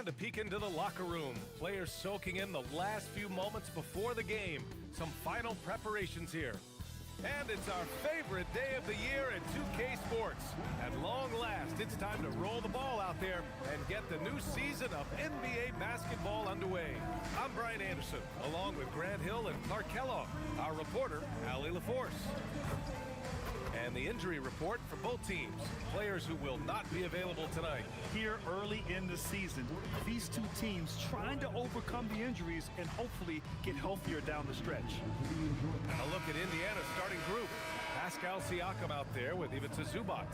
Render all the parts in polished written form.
to peek into the locker room. Players soaking in the last few moments before the game. Some final preparations here. And it's our favorite day of the year at 2K Sports. At long last, it's time to roll the ball out there and get the new season of NBA basketball underway. I'm Brian Anderson, along with Grant Hill and Clark Kellogg. Our reporter, Allie LaForce. And the injury report for both teams. Players who will not be available tonight. Here early in the season, these two teams trying to overcome the injuries and hopefully get healthier down the stretch. A look at Indiana's starting group. Pascal Siakam out there with Ivica Zubac.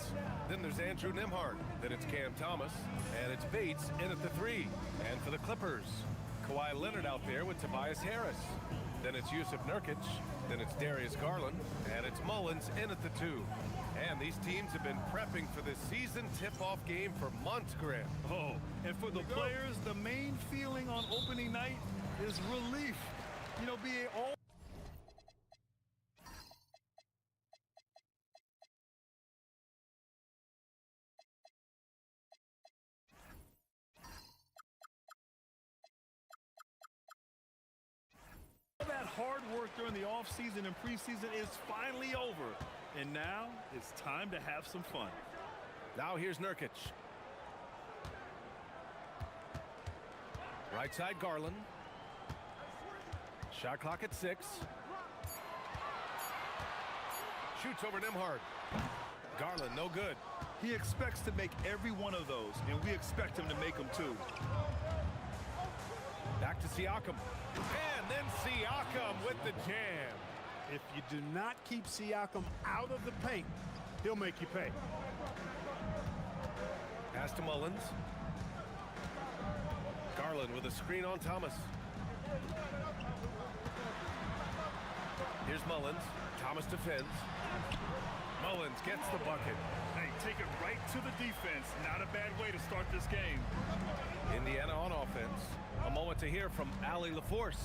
Then there's Andrew Nembhard. Then it's Cam Thomas. And it's Bates in at the 3. And for the Clippers, Kawhi Leonard out there with Tobias Harris. Then it's Jusuf Nurkic. Then it's Darius Garland. And it's Mullins in at the 2. And these teams have been prepping for this season tip-off game for months, Grant. Oh, and for the players, the main feeling on opening night is relief. You know, being all... that hard work during the offseason and preseason is finally over. And now it's time to have some fun. Now here's Nurkic. Right side Garland. Shot clock at 6. Shoots over Nembhard. Garland, no good. He expects to make every one of those, and we expect him to make them too. Back to Siakam. And then Siakam with the jam. If you do not keep Siakam out of the paint, he'll make you pay. Pass to Mullins. Garland with a screen on Thomas. Here's Mullins. Thomas defends. Mullins gets the bucket. Hey, take it right to the defense. Not a bad way to start this game. Indiana on offense. A moment to hear from Allie LaForce.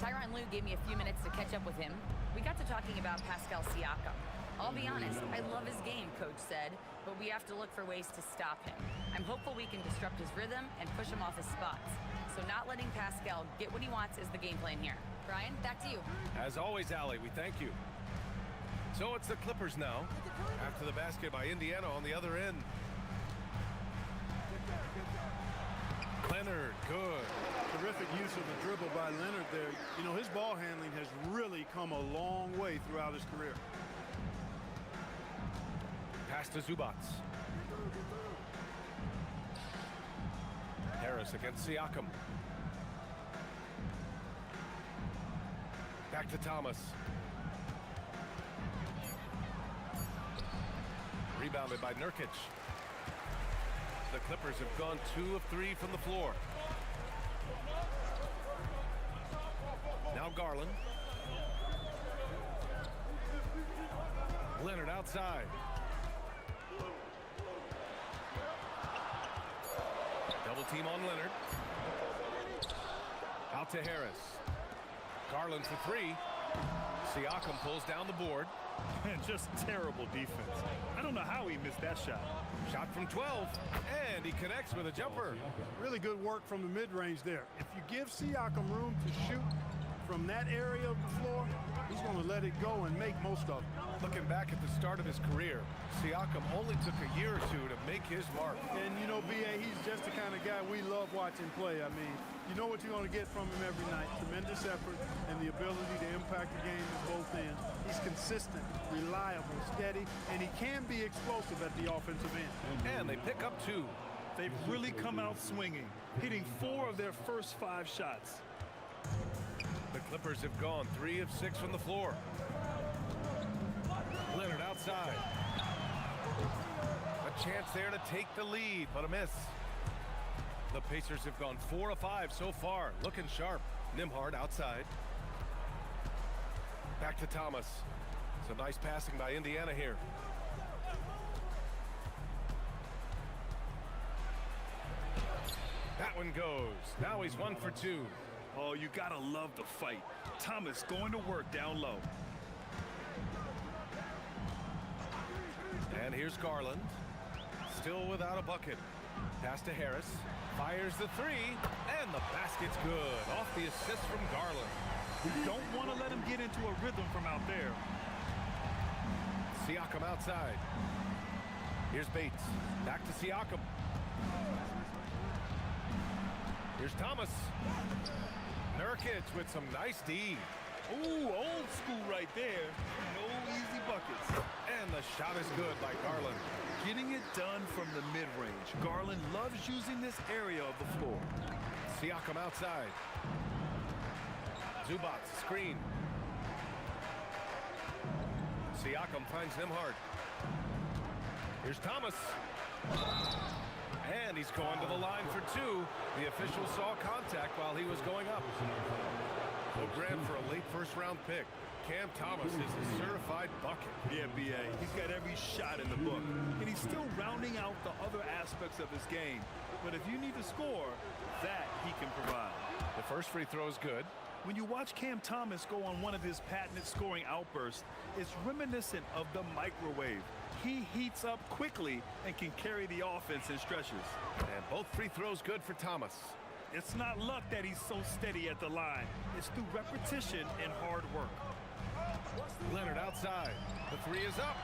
Tyronn Lue gave me a few minutes to catch up with him. We got to talking about Pascal Siakam. I'll be honest, I love his game, Coach said, but we have to look for ways to stop him. I'm hopeful we can disrupt his rhythm and push him off his spots. So not letting Pascal get what he wants is the game plan here. Brian, back to you. As always, Allie, we thank you. So it's the Clippers now, after the basket by Indiana on the other end. Leonard, good. Terrific use of the dribble by Leonard there. You know, his ball handling has really come a long way throughout his career. Pass to Zubac. Harris against Siakam. Back to Thomas. Rebounded by Nurkic. The Clippers have gone 2 of 3 from the floor. Now Garland. Leonard outside. Double team on Leonard. Out to Harris. Garland for 3. Siakam pulls down the board. And just terrible defense. I don't know how he missed that shot. Shot from 12, and he connects with a jumper. Really good work from the mid-range there. If you give Siakam room to shoot from that area of the floor, he's going to let it go and make most of it. Looking back at the start of his career, Siakam only took a year or 2 to make his mark. And, you know, B.A., he's just the kind of guy we love watching play. I mean, you know what you're going to get from him every night. Tremendous effort and the ability to impact the game at both ends. He's consistent, reliable, steady, and he can be explosive at the offensive end. And they pick up 2. They've really come out swinging, hitting 4 of their first 5 shots. The Clippers have gone 3 of 6 from the floor. Leonard outside. A chance there to take the lead, but a miss. The Pacers have gone 4 of 5 so far, looking sharp. Nembhard outside. Back to Thomas. Some nice passing by Indiana here. That one goes. Now he's 1 for 2. Oh, you gotta love the fight. Thomas going to work down low. And here's Garland. Still without a bucket. Pass to Harris. Fires the three. And the basket's good. Off the assist from Garland. You don't want to let him get into a rhythm from out there. Siakam outside. Here's Bates. Back to Siakam. Here's Thomas. Nurkic with some nice D. Ooh, old school right there. No easy buckets. And the shot is good by Garland. Getting it done from the mid-range. Garland loves using this area of the floor. Siakam outside. Zubac screen. Siakam finds Nembhard. Here's Thomas. And he's going to the line for two. The official saw contact while he was going up. So Grant for a late first-round pick. Cam Thomas is a certified bucket. Yeah, B.A. He's got every shot in the book. And he's still rounding out the other aspects of his game. But if you need to score, that he can provide. The first free throw is good. When you watch Cam Thomas go on one of his patented scoring outbursts, it's reminiscent of the microwave. He heats up quickly and can carry the offense in stretches. And both free throws good for Thomas. It's not luck that he's so steady at the line. It's through repetition and hard work. Leonard outside. The three is up.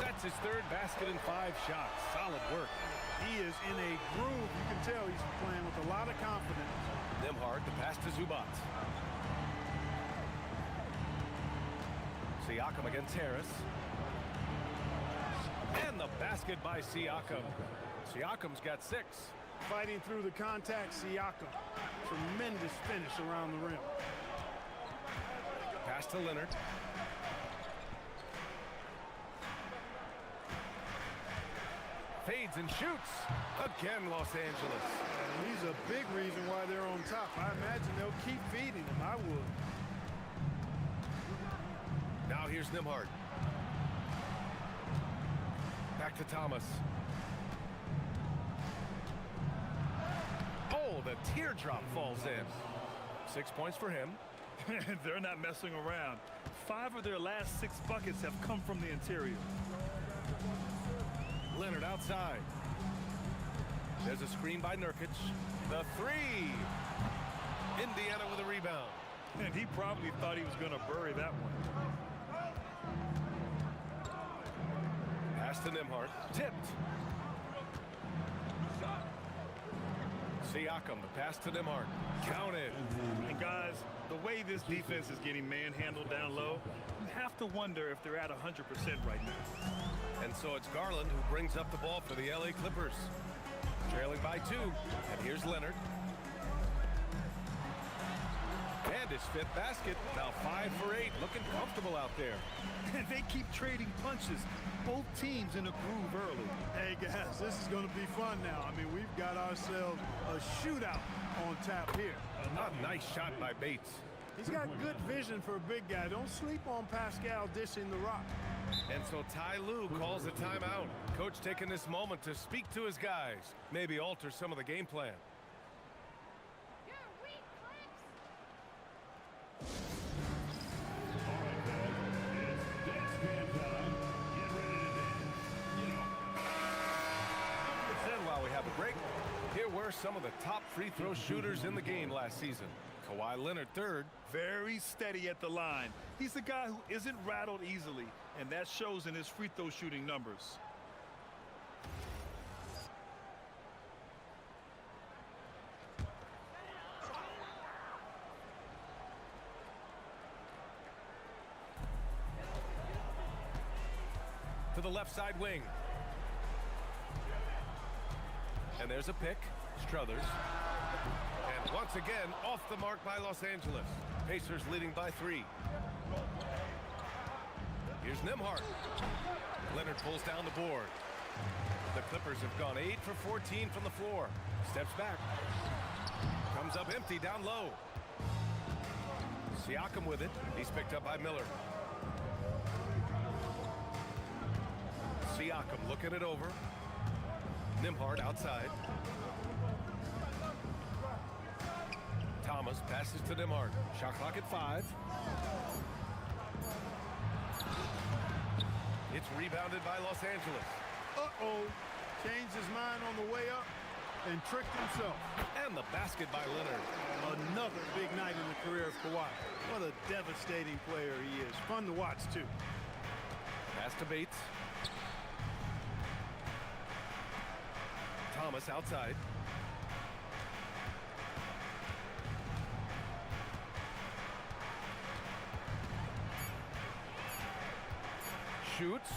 That's his third basket in 5 shots. Solid work. He is in a groove. You can tell he's playing with a lot of confidence. Nembhard to pass to Zubac. Siakam against Harris. And the basket by Siakam. Siakam's got 6. Fighting through the contact, Siakam. Tremendous finish around the rim. Pass to Leonard. Fades and shoots. Again, Los Angeles. And he's a big reason why they're on top. I imagine they'll keep feeding him. I would. Now here's Nembhard. Back to Thomas. Oh, the teardrop falls in. 6 points for him. They're not messing around. 5 of their last 6 buckets have come from the interior. Leonard outside. There's a screen by Nurkic. The three. Indiana with a rebound. And he probably thought he was going to bury that one. Pass to Nembhard. Tipped. Siakam, the pass to Nembhard. Counted. And guys, the way this defense is getting manhandled down low, you have to wonder if they're at 100% right now. And so it's Garland who brings up the ball for the LA Clippers. Trailing by 2. And here's Leonard. And his 5th basket. Now 5 for 8. Looking comfortable out there. And they keep trading punches. Both teams in a groove early. Hey, guys, this is going to be fun now. I mean, we've got ourselves a shootout on tap here. A nice shot by Bates. He's got good vision for a big guy. Don't sleep on Pascal dishing the rock. And so Ty Lue calls a timeout. Coach taking this moment to speak to his guys. Maybe alter some of the game plan. Then while we have a break, here were some of the top free throw shooters in the game last season. Kawhi Leonard, 3rd. Very steady at the line. He's a guy who isn't rattled easily, and that shows in his free throw shooting numbers. To the left side wing. And there's a pick. Struthers. And once again, off the mark by Los Angeles. Pacers leading by 3. Here's Nembhard. Leonard pulls down the board. The Clippers have gone 8 for 14 from the floor. Steps back. Comes up empty down low. Siakam with it. He's picked up by Miller. Siakam looking it over. Nembhard outside. Thomas passes to Nembhard. Shot clock at 5. It's rebounded by Los Angeles. Uh-oh. Changed his mind on the way up. and tricked himself. And the basket by Leonard. Another big night in the career of Kawhi. What a devastating player he is. Fun to watch, too. Pass to Bates. Thomas outside. Shoots.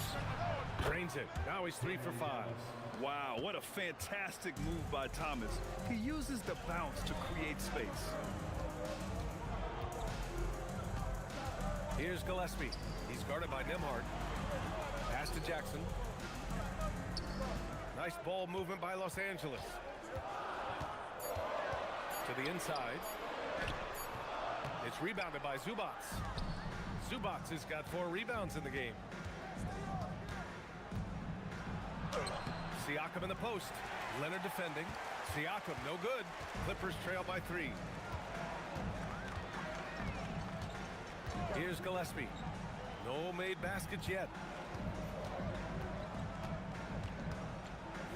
Drains it. Now he's 3 for 5. Wow, what a fantastic move by Thomas. He uses the bounce to create space. Here's Gillespie. He's guarded by Nembhard. Pass to Jackson. Nice ball movement by Los Angeles. To the inside. It's rebounded by Zubats. Zubats has got 4 rebounds in the game. Siakam in the post. Leonard defending. Siakam no good. Clippers trail by 3. Here's Gillespie. No made baskets yet.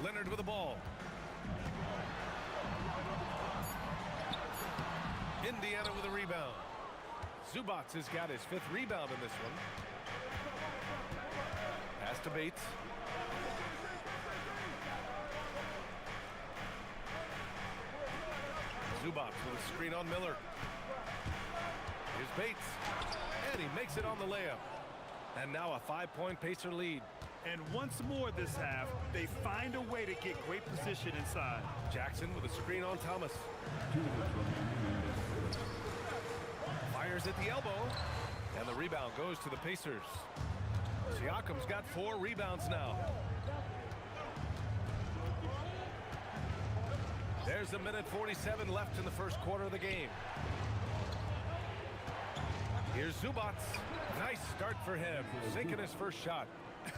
Leonard with the ball. Indiana with a rebound. Zubats has got his 5th rebound in this one. Pass to Bates. Zubats with a screen on Miller. Here's Bates. And he makes it on the layup. And now a 5-point Pacer lead. And once more this half, they find a way to get great position inside. Jackson with a screen on Thomas. Fires at the elbow. And the rebound goes to the Pacers. Siakam's got 4 rebounds now. There's a minute 47 left in the first quarter of the game. Here's Zubats. Nice start for him. Sinking his first shot.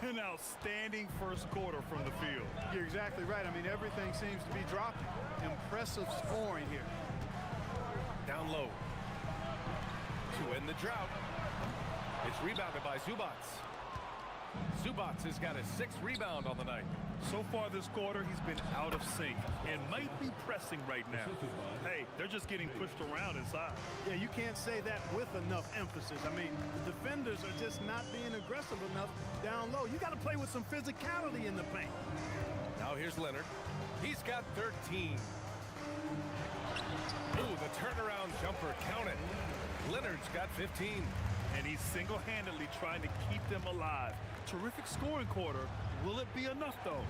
An outstanding first quarter from the field. You're exactly right. I mean, everything seems to be dropping. Impressive scoring here. Down low. To end the drought. It's rebounded by Zubats. Zubats has got his 6th rebound on the night. So far this quarter, he's been out of sync and might be pressing right now. Hey, they're just getting pushed around inside. Yeah, you can't say that with enough emphasis. I mean, the defenders are just not being aggressive enough down low. You got to play with some physicality in the paint. Now here's Leonard. He's got 13. Ooh, the turnaround jumper, count it. Leonard's got 15. And he's single-handedly trying to keep them alive. Terrific scoring quarter. Will it be enough, though?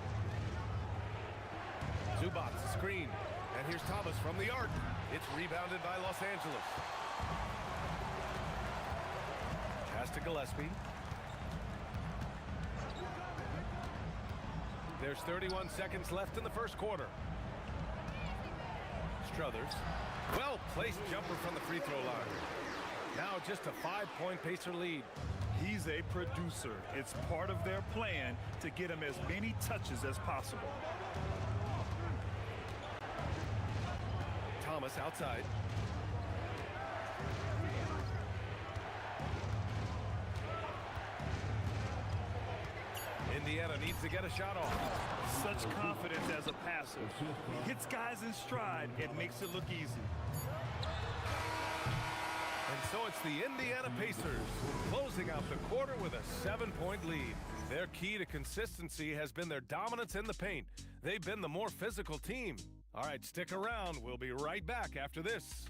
Zubats, screen. And here's Thomas from the arc. It's rebounded by Los Angeles. Pass to Gillespie. There's 31 seconds left in the first quarter. Struthers. Well-placed jumper from the free throw line. Now just a 5-point Pacer lead. He's a producer. It's part of their plan to get him as many touches as possible. Thomas outside. Indiana needs to get a shot off. Such confidence as a passer. He hits guys in stride and makes it look easy. And so it's the Indiana Pacers closing out the quarter with a 7-point lead. Their key to consistency has been their dominance in the paint. They've been the more physical team. All right, stick around. We'll be right back after this.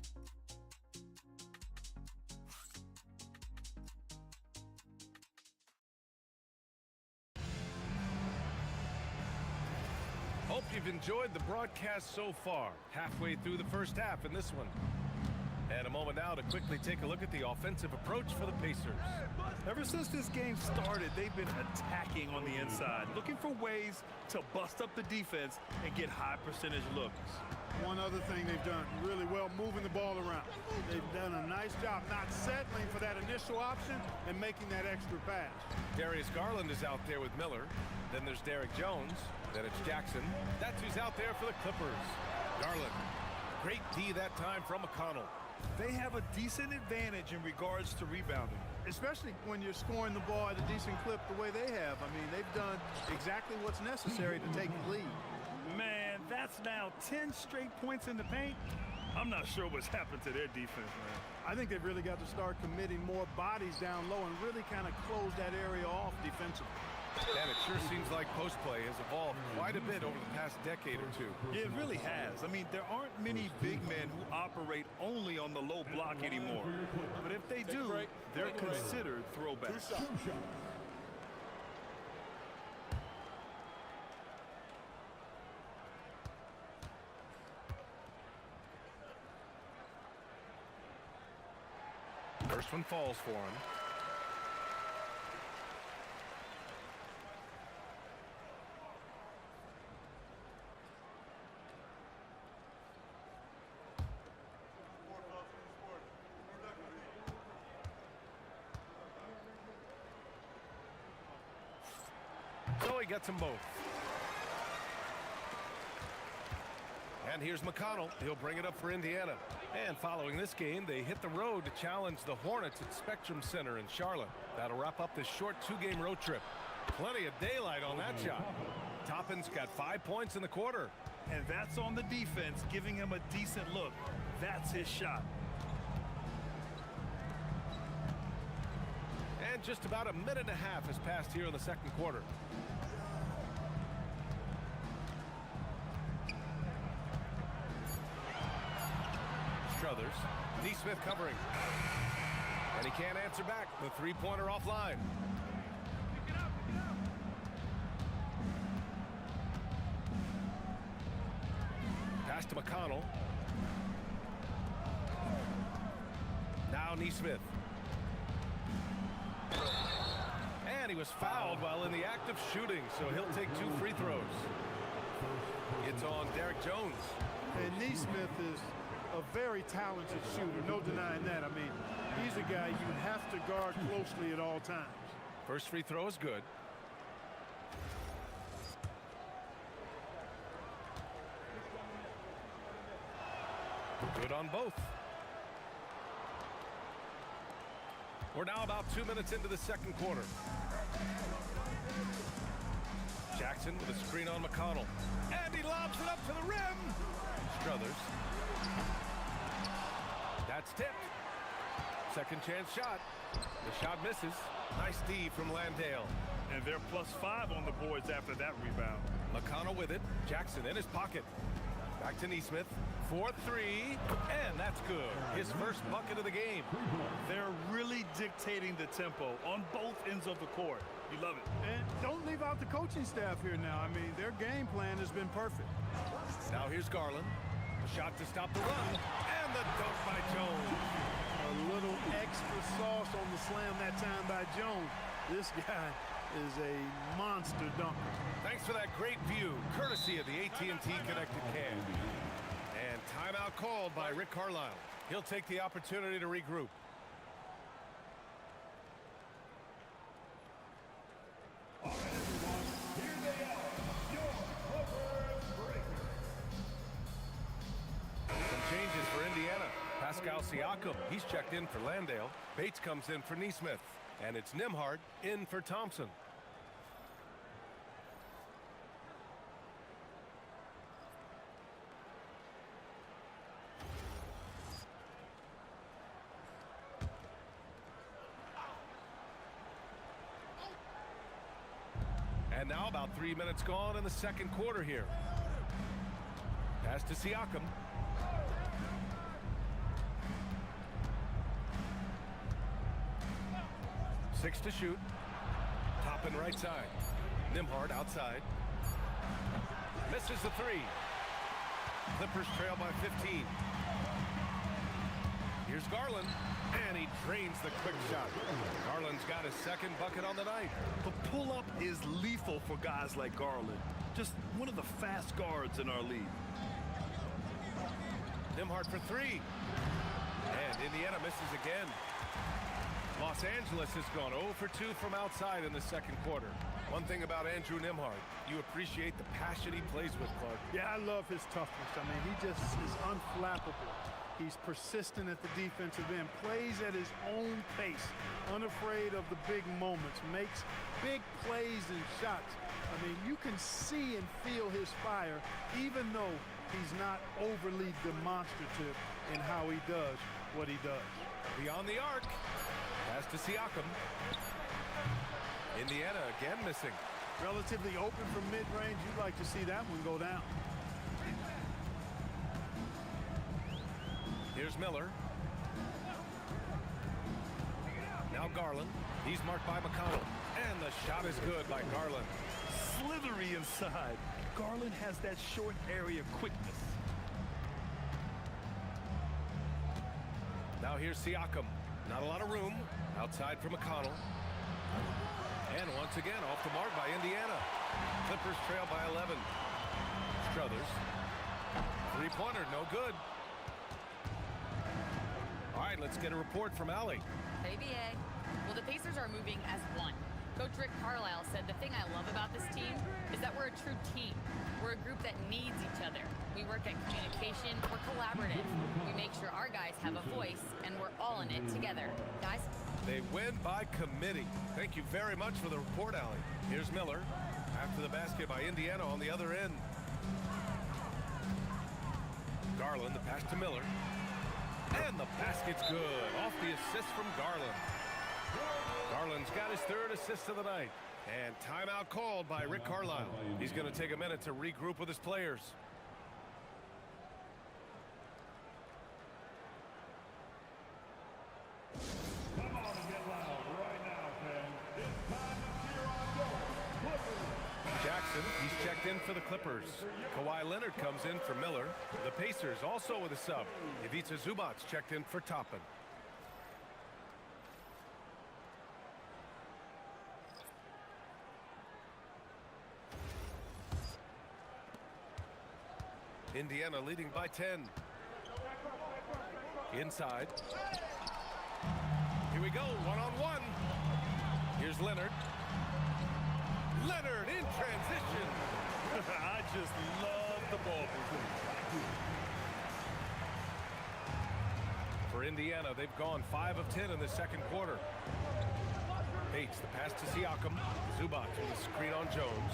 Hope you've enjoyed the broadcast so far. Halfway through the first half in this one. And a moment now to quickly take a look at the offensive approach for the Pacers. Ever since this game started, they've been attacking on the inside, looking for ways to bust up the defense and get high percentage looks. One other thing they've done really well, moving the ball around. They've done a nice job not settling for that initial option and making that extra pass. Darius Garland is out there with Miller. Then there's Derek Jones. Then it's Jackson. That's who's out there for the Clippers. Garland. Great D that time from McConnell. They have a decent advantage in regards to rebounding. Especially when you're scoring the ball at a decent clip the way they have. I mean, they've done exactly what's necessary to take the lead. Man, that's now 10 straight points in the paint. I'm not sure what's happened to their defense, man. I think they've really got to start committing more bodies down low and really kind of close that area off defensively. And it sure seems like post play has evolved quite a bit over the past decade or two. Yeah, it really has. I mean, there aren't many big men who operate only on the low block anymore. But if they do, they're considered throwbacks. First one falls for him. So he gets them both. And here's McConnell. He'll bring it up for Indiana. And following this game, they hit the road to challenge the Hornets at Spectrum Center in Charlotte. That'll wrap up this short two-game road trip. Plenty of daylight on that shot. Toppin's got 5 points in the quarter. And that's on the defense, giving him a decent look. That's his shot. And just about a minute and a half has passed here in the second quarter. Struthers. Neesmith covering. And he can't answer back. The three-pointer offline. Pass to McConnell. Now Neesmith. And he was fouled while in the act of shooting, so he'll take 2 free throws. It's on Derek Jones. And Neesmith is a very talented shooter, no denying that. I mean, he's a guy you have to guard closely at all times. First free throw is good. Good on both. We're now about 2 minutes into the second quarter. Jackson with a screen on McConnell. And he lobs it up to the rim. Struthers. That's tipped. Second chance shot. The shot misses. Nice D from Landale. And they're +5 on the boards after that rebound. McConnell with it. Jackson in his pocket. Back to Neesmith. 4-3. And that's good. His first bucket of the game. They're really dictating the tempo on both ends of the court. You love it. And don't leave out the coaching staff here now. I mean, their game plan has been perfect. Now here's Garland. A shot to stop the run. And the dunk by Jones. A little extra sauce on the slam that time by Jones. This guy is a monster dunker. Thanks for that great view, courtesy of the AT&T Connected Cam. And timeout called by Rick Carlisle. He'll take the opportunity to regroup. Some changes for Indiana. Pascal Siakam, he's checked in for Landale. Bates comes in for Neesmith. And it's Nembhard in for Thompson. And now about 3 minutes gone in the second quarter here. Pass to Siakam. Six to shoot. Toppin right side. Nembhard outside. Misses the three. Clippers trail by 15. Here's Garland. And he drains the quick shot. Garland's got his second bucket on the night. The pull-up is lethal for guys like Garland. Just one of the fast guards in our league. Nembhard for three. And Indiana misses again. Los Angeles has gone 0 for 2 from outside in the second quarter. One thing about Andrew Nembhard, you appreciate the passion he plays with, Clark. Yeah, I love his toughness. I mean, he just is unflappable. He's persistent at the defensive end, plays at his own pace, unafraid of the big moments, makes big plays and shots. I mean, you can see and feel his fire, even though he's not overly demonstrative in how he does what he does. Beyond the arc. Pass to Siakam. Indiana again missing. Relatively open from mid-range. You'd like to see that one go down. Here's Miller. Now Garland. He's marked by McConnell. And the shot is good by Garland. Slithery inside. Garland has that short area quickness. Now here's Siakam. Not a lot of room. Outside for McConnell. And once again off the mark by Indiana. Clippers trail by 11. Struthers. Three-pointer, no good. All right, let's get a report from Allie. Hey, BA. Well, the Pacers are moving as one. Coach Rick Carlisle said the thing I love about this team is that we're a true team. We're a group that needs each other. We work at communication. We're collaborative. We make sure our guys have a voice, and we're all in it together. Guys? They win by committee. Thank you very much for the report, Allie. Here's Miller. After the basket by Indiana on the other end. Garland, the pass to Miller. And the basket's good. Off the assist from Garland. Garland's got his third assist of the night. And timeout called by Rick Carlisle. He's going to take a minute to regroup with his players. Jackson, he's checked in for the Clippers. Kawhi Leonard comes in for Miller. The Pacers also with a sub. Ivica Zubac checked in for Toppin. Indiana leading by 10. Inside. Here we go, one-on-one. Here's Leonard. Leonard in transition. I just love the ball movement. For Indiana, they've gone 5 of 10 in the second quarter. Bates, the pass to Siakam. Zubac with the screen on Jones.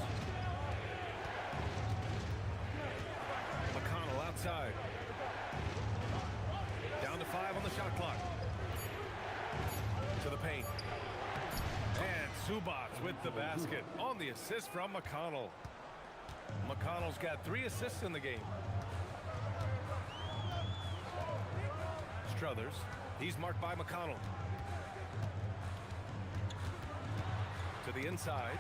McConnell outside. Down to 5 on the shot clock. To the paint. And Zubac with the basket on the assist from McConnell. McConnell's got 3 assists in the game. Struthers. He's marked by McConnell. To the inside.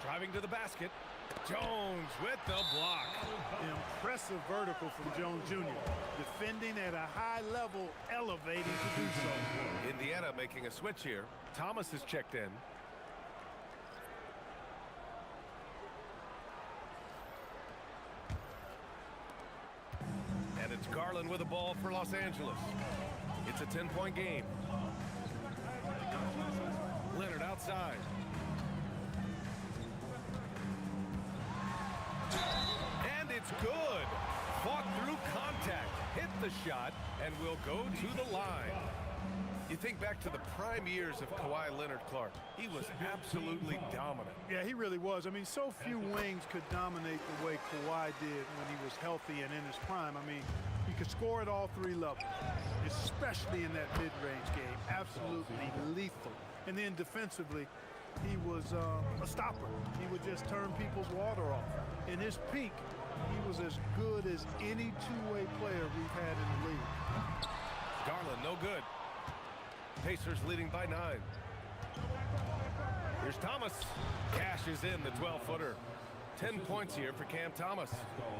Driving to the basket. Jones with the block. Impressive vertical from Jones Jr. Defending at a high level, elevating to do so. Indiana making a switch here. Thomas is checked in. And it's Garland with the ball for Los Angeles. It's a 10-point game. Leonard outside. And it's good. Fought through contact, hit the shot, and will go to the line. You think back to the prime years of Kawhi Leonard, Clark. He was absolutely dominant. Yeah, he really was. I mean, so few wings could dominate the way Kawhi did when he was healthy and in his prime. I mean, he could score at all 3 levels, especially in that mid-range game. Absolutely lethal. And then defensively, he was a stopper. He would just turn people's water off. In his peak, he was as good as any two-way player we've had in the league. Garland, no good. Pacers leading by 9. Here's Thomas. Cashes in the 12-footer. 10 points here for Cam Thomas.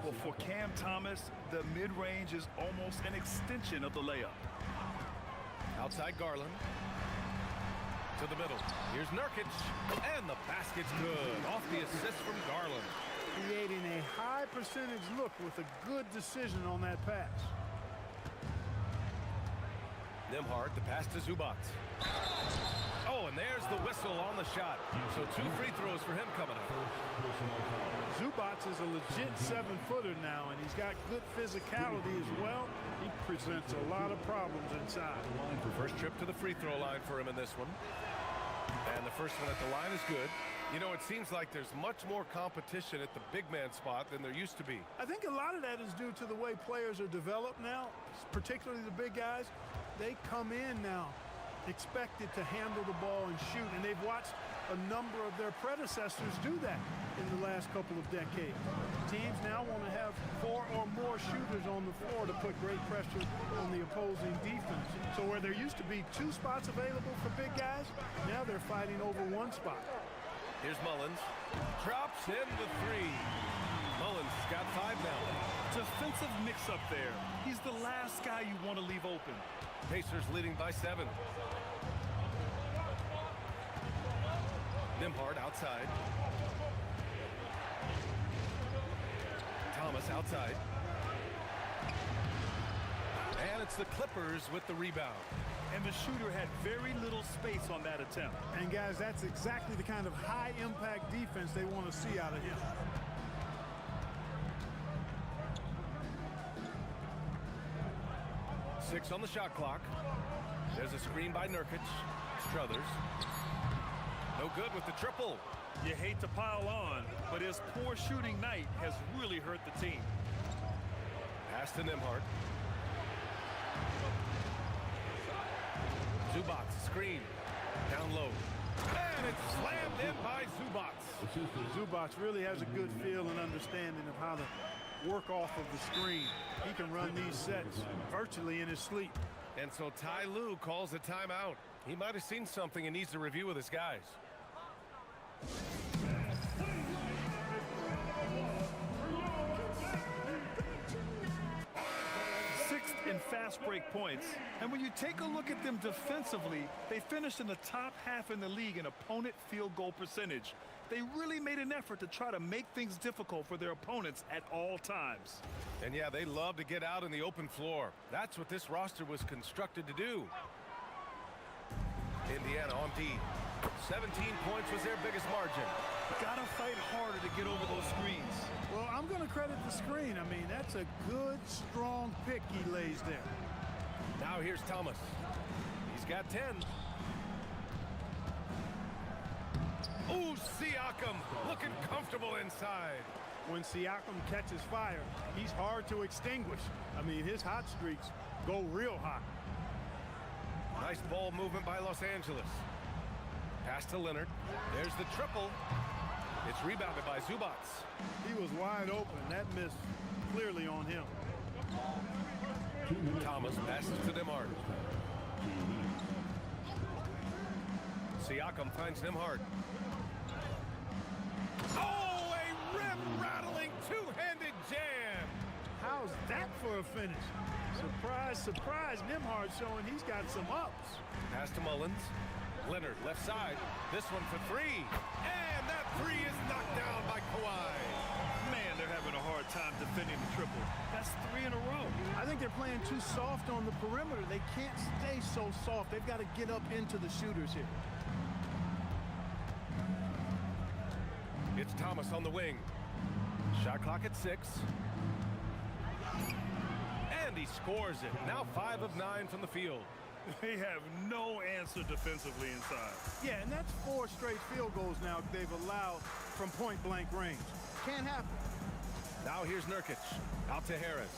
Well, for Cam Thomas, the mid-range is almost an extension of the layup. Outside Garland. To the middle. Here's Nurkic. And the basket's good. Off the assist from Garland. Creating a high percentage look with a good decision on that pass. Nembhard, the pass to Zubac. Oh, and there's the whistle on the shot. So 2 free throws for him coming up. Zubac is a legit 7-footer now, and he's got good physicality as well. He presents a lot of problems inside. First trip to the free throw line for him in this one. And the first one at the line is good. You know, it seems like there's much more competition at the big man spot than there used to be. I think a lot of that is due to the way players are developed now, particularly the big guys. They come in now expected to handle the ball and shoot, and they've watched a number of their predecessors do that in the last couple of decades. Teams now want to have 4 or more shooters on the floor to put great pressure on the opposing defense. So where there used to be 2 spots available for big guys, now they're fighting over 1 spot. Here's Mullins. Drops in the 3. Mullins got 5 now. Defensive mix-up there. He's the last guy you want to leave open. Pacers leading by 7. Nembhard outside. Thomas outside. And it's the Clippers with the rebound. And the shooter had very little space on that attempt. And guys, that's exactly the kind of high-impact defense they want to see out of him. Six on the shot clock. There's a screen by Nurkic. Struthers. No good with the triple. You hate to pile on, but his poor shooting night has really hurt the team. Pass to Nembhard. Zubac, screen. Down low. And it's slammed in by Zubac. Zubac really has a good feel and understanding of how to work off of the screen. He can run these sets virtually in his sleep. And so Ty Lue calls a timeout. He might have seen something and needs to review with his guys. 6th in fast break points. And when you take a look at them defensively, they finished in the top half in the league in opponent field goal percentage. They really made an effort to try to make things difficult for their opponents at all times. And yeah, they love to get out in the open floor. That's what this roster was constructed to do. Indiana on D. 17 points was their biggest margin. Gotta fight harder to get over those screens. Well, I'm going to credit the screen. I mean, that's a good, strong pick he lays there. Now here's Thomas. He's got 10. Ooh, Siakam looking comfortable inside. When Siakam catches fire, he's hard to extinguish. I mean, his hot streaks go real hot. Nice ball movement by Los Angeles. Pass to Leonard. There's the triple. It's rebounded by Zubac. He was wide open. That miss clearly on him. Thomas passes to Nembhard. Siakam finds Nembhard. Oh, a rim-rattling two-handed jam. How's that for a finish? Surprise, surprise. Nembhard showing he's got some ups. Pass to Mullins. Leonard, left side. This one for 3. And that 3 is knocked down by Kawhi. Man, they're having a hard time defending the triple. That's 3 in a row. I think they're playing too soft on the perimeter. They can't stay so soft. They've got to get up into the shooters here. It's Thomas on the wing. Shot clock at 6. And he scores it. Now 5 of 9 from the field. They have no answer defensively inside. Yeah, and that's 4 straight field goals now they've allowed from point-blank range. Can't happen. Now here's Nurkic. Out to Harris.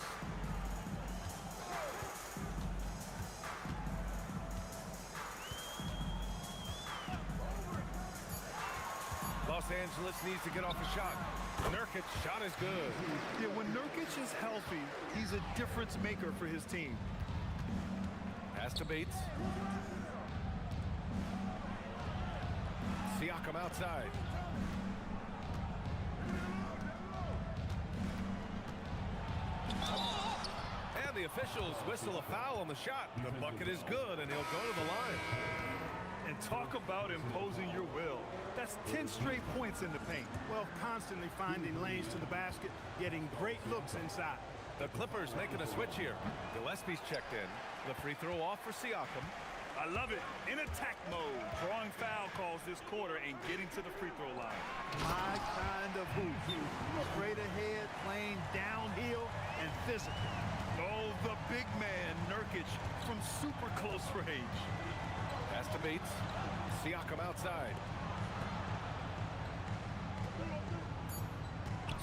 Los Angeles needs to get off a shot. Nurkic shot is good. Yeah, when Nurkic is healthy, he's a difference maker for his team. Pass to Bates. Siakam outside. And the officials whistle a foul on the shot. The bucket is good, and he'll go to the line. And talk about imposing your will. That's 10 straight points in the paint. Well, constantly finding lanes to the basket, getting great looks inside. The Clippers making a switch here. Gillespie's checked in. The free throw off for Siakam. I love it. In attack mode. Drawing foul calls this quarter and getting to the free throw line. My kind of hoop. Straight ahead, playing downhill, and physical. Oh, the big man, Nurkic, from super close range. Pass to Bates. Siakam outside.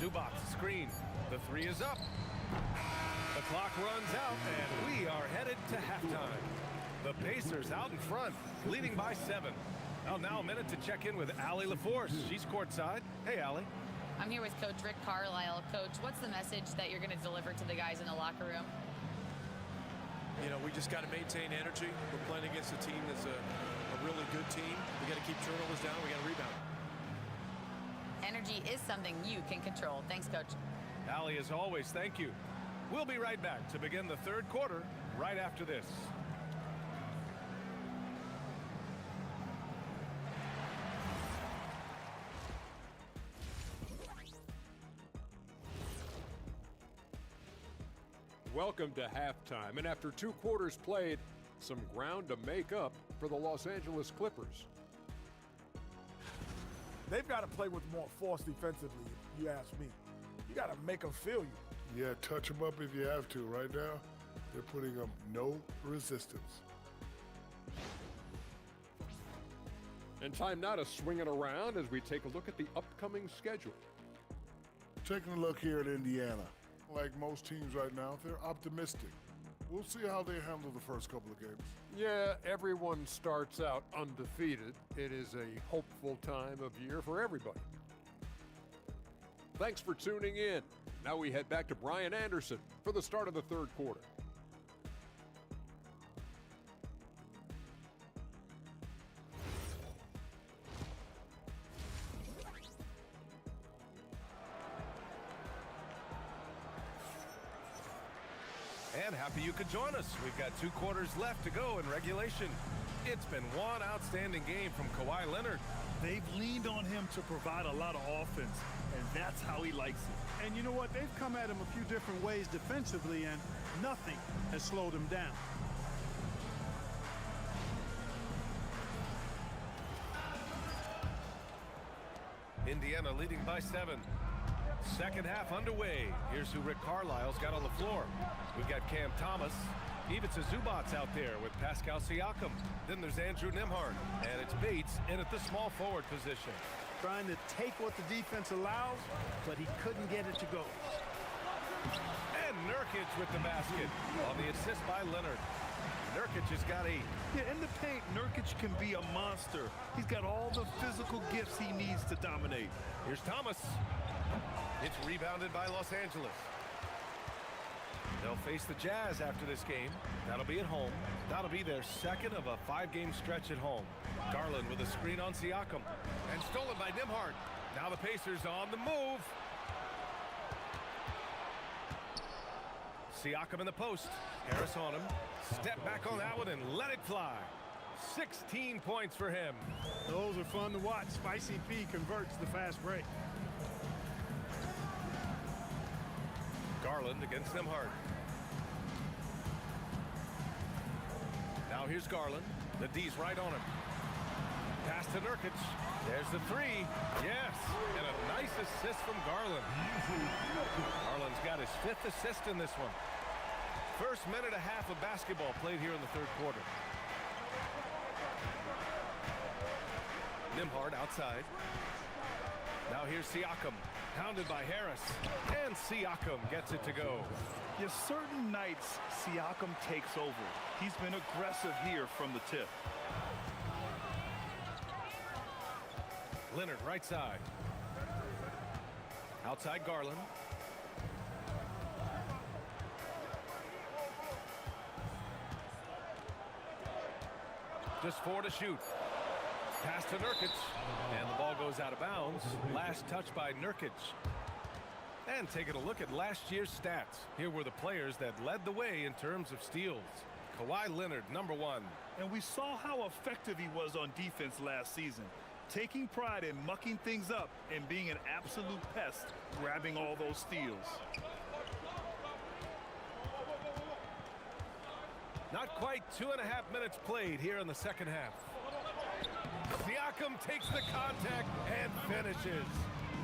Zubac screen. The three is up. The clock runs out, and we are headed to halftime. The Pacers out in front, leading by 7. Well, now a minute to check in with Allie LaForce. She's courtside. Hey, Allie. I'm here with Coach Rick Carlisle. Coach, what's the message that you're going to deliver to the guys in the locker room? You know, we just got to maintain energy. We're playing against a team that's a really good team. We got to keep turnovers down. We got to rebound. Energy is something you can control. Thanks, Coach. Allie, as always, thank you. We'll be right back to begin the third quarter right after this. Welcome to halftime, and after 2 quarters played, some ground to make up for the Los Angeles Clippers. They've got to play with more force defensively, if you ask me. You got to make them feel you. Yeah, touch them up if you have to. Right now, they're putting up no resistance. And time now to swing it around as we take a look at the upcoming schedule. Taking a look here at Indiana. Like most teams right now, they're optimistic. We'll see how they handle the first couple of games. Yeah, everyone starts out undefeated. It is a hopeful time of year for everybody. Thanks for tuning in. Now we head back to Brian Anderson for the start of the third quarter. And happy you could join us. We've got 2 quarters left to go in regulation. It's been one outstanding game from Kawhi Leonard. They've leaned on him to provide a lot of offense, and that's how he likes it. And you know what? They've come at him a few different ways defensively, and nothing has slowed him down. Indiana leading by 7. Second half underway. Here's who Rick Carlisle's got on the floor. We've got Cam Thomas. Ivica Zubac's out there with Pascal Siakam. Then there's Andrew Nembhard. And it's Bates in at the small forward position. Trying to take what the defense allows, but he couldn't get it to go. And Nurkic with the basket on the assist by Leonard. Nurkic has got 8. Yeah, in the paint, Nurkic can be a monster. He's got all the physical gifts he needs to dominate. Here's Thomas. It's rebounded by Los Angeles. They'll face the Jazz after this game. That'll be at home. That'll be their second of a 5-game stretch at home. Garland with a screen on Siakam. And stolen by Nembhard. Now the Pacers on the move. Siakam in the post. Harris on him. Step back on that one and let it fly. 16 points for him. Those are fun to watch. Spicy P converts the fast break. Garland against Nembhard. Now here's Garland. The D's right on him. Pass to Nurkic. There's the 3. Yes. And a nice assist from Garland. Garland's got his 5th assist in this one. First minute and a half of basketball played here in the third quarter. Nembhard outside. Now here's Siakam. Pounded by Harris. And Siakam gets it to go. Yeah, certain nights, Siakam takes over. He's been aggressive here from the tip. Leonard right side. Outside Garland. Just 4 to shoot. Pass to Nurkic. And the ball goes out of bounds. Last touch by Nurkic. And taking a look at last year's stats. Here were the players that led the way in terms of steals. Kawhi Leonard, number 1. And we saw how effective he was on defense last season. Taking pride in mucking things up and being an absolute pest, grabbing all those steals. Not quite 2.5 minutes played here in the second half. Siakam takes the contact and finishes.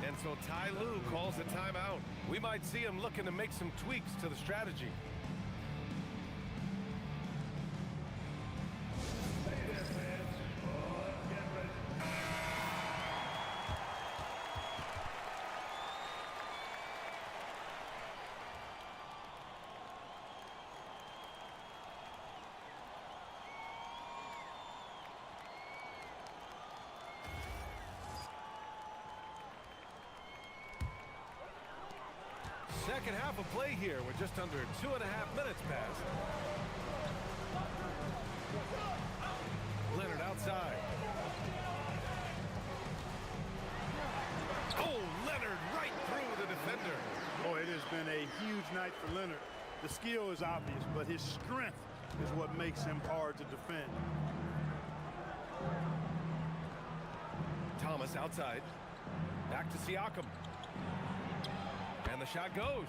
And so Ty Lue calls a timeout. We might see him looking to make some tweaks to the strategy. Second half of play here with just under 2.5 minutes passed. Leonard outside. Oh, Leonard right through the defender. Oh, it has been a huge night for Leonard. The skill is obvious, but his strength is what makes him hard to defend. Thomas outside. Back to Siakam. And the shot goes.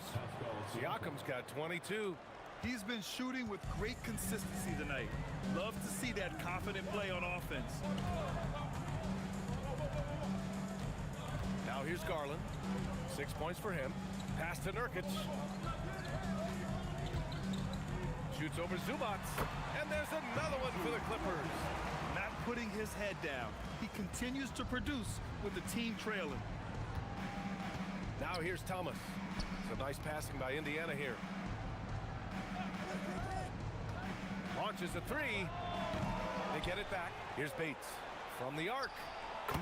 Siakam's got 22. He's been shooting with great consistency tonight. Love to see that confident play on offense. Now here's Garland. 6 points for him. Pass to Nurkic. Shoots over Zubac. And there's another one for the Clippers. Not putting his head down. He continues to produce with the team trailing. Now here's Thomas. Some nice passing by Indiana here. Launches a three. They get it back. Here's Bates from the arc.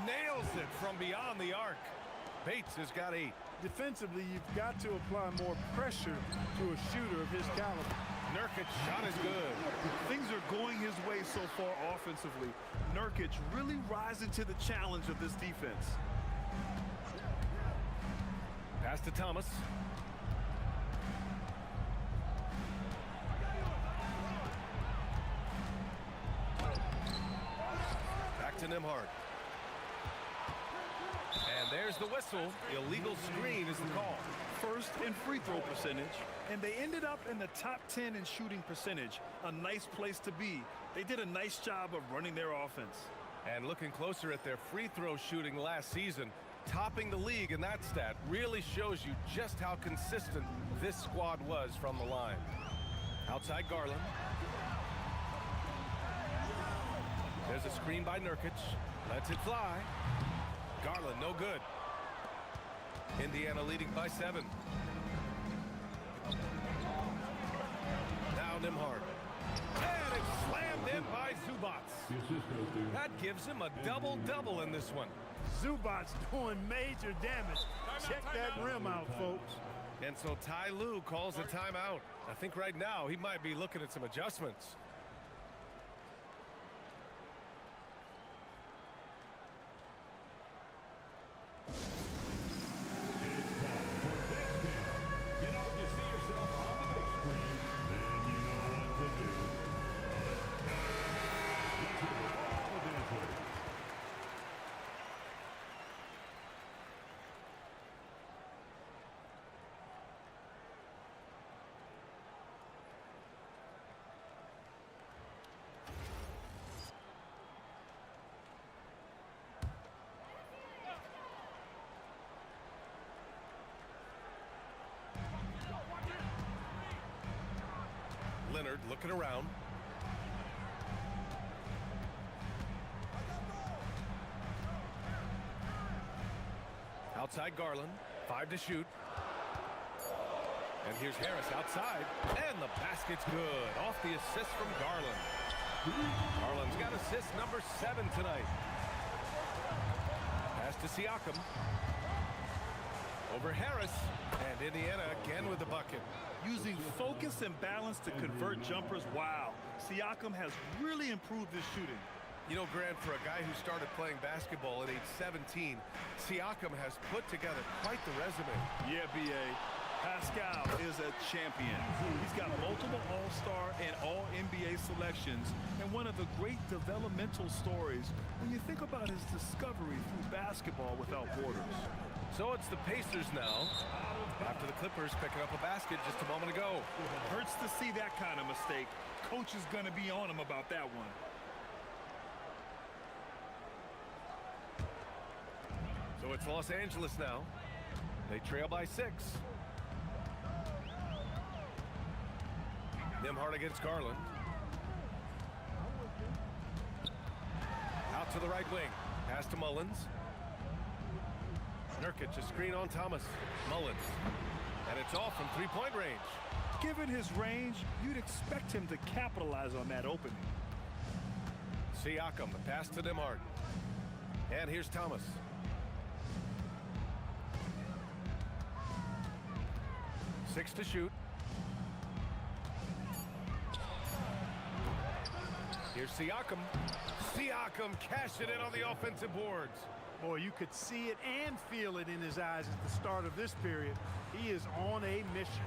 Nails it from beyond the arc. Bates has got 8. Defensively, you've got to apply more pressure to a shooter of his caliber. Nurkic shot is good. Things are going his way so far offensively. Nurkic really rising to the challenge of this defense. Pass to Thomas. Back to Nembhard. And there's the whistle. Illegal screen is the call. First in free throw percentage, and they ended up in the top 10 in shooting percentage. A nice place to be. They did a nice job of running their offense. And looking closer at their free throw shooting last season, topping the league in that stat really shows you just how consistent this squad was from the line. Outside Garland. There's a screen by Nurkic. Lets it fly. Garland, no good. Indiana leading by 7. Now Nembhard. And it's slammed in by Zubac. That gives him a double-double in this one. Zubac doing major damage. Check that rim out, folks. And so Ty Lue calls a timeout. I think right now he might be looking at some adjustments. Leonard looking around. Outside Garland, 5 to shoot. And here's Harris outside, and the basket's good. Off the assist from Garland. Garland's got assist number 7 tonight. Pass to Siakam. Over Harris, and Indiana again with the bucket. Using focus and balance to convert jumpers. Wow. Siakam has really improved his shooting. You know, Grant, for a guy who started playing basketball at age 17, Siakam has put together quite the resume. Yeah, B.A. Pascal is a champion. He's got multiple All-Star and All-NBA selections and one of the great developmental stories when you think about his discovery through basketball without borders. So it's the Pacers now, after the Clippers picking up a basket just a moment ago. Hurts to see that kind of mistake. Coach is going to be on him about that one. So it's Los Angeles now. They trail by 6. Nembhard against Garland. Out to the right wing. Pass to Mullins. Nurkic, a screen on Thomas. Mullins. And it's off from three-point range. Given his range, you'd expect him to capitalize on that opening. Siakam, the pass to Nembhard. And here's Thomas. Six to shoot. Here's Siakam. Siakam cashing in on the offensive boards. Boy, you could see it and feel it in his eyes at the start of this period. He is on a mission.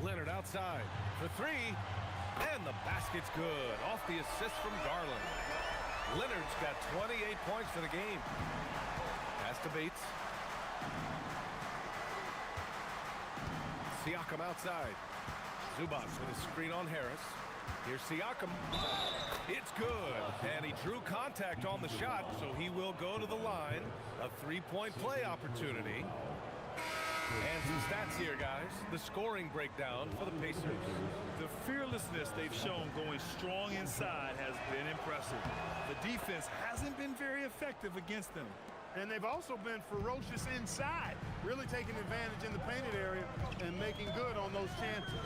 Leonard outside for 3. And the basket's good. Off the assist from Garland. Leonard's got 28 points for the game. Pass to Bates. Siakam outside. Zubac with a screen on Harris. Here's Siakam. It's good. And he drew contact on the shot, so he will go to the line. A three-point play opportunity. And some stats here, guys. The scoring breakdown for the Pacers. The fearlessness they've shown going strong inside has been impressive. The defense hasn't been very effective against them. And they've also been ferocious inside, really taking advantage in the painted area and making good on those chances.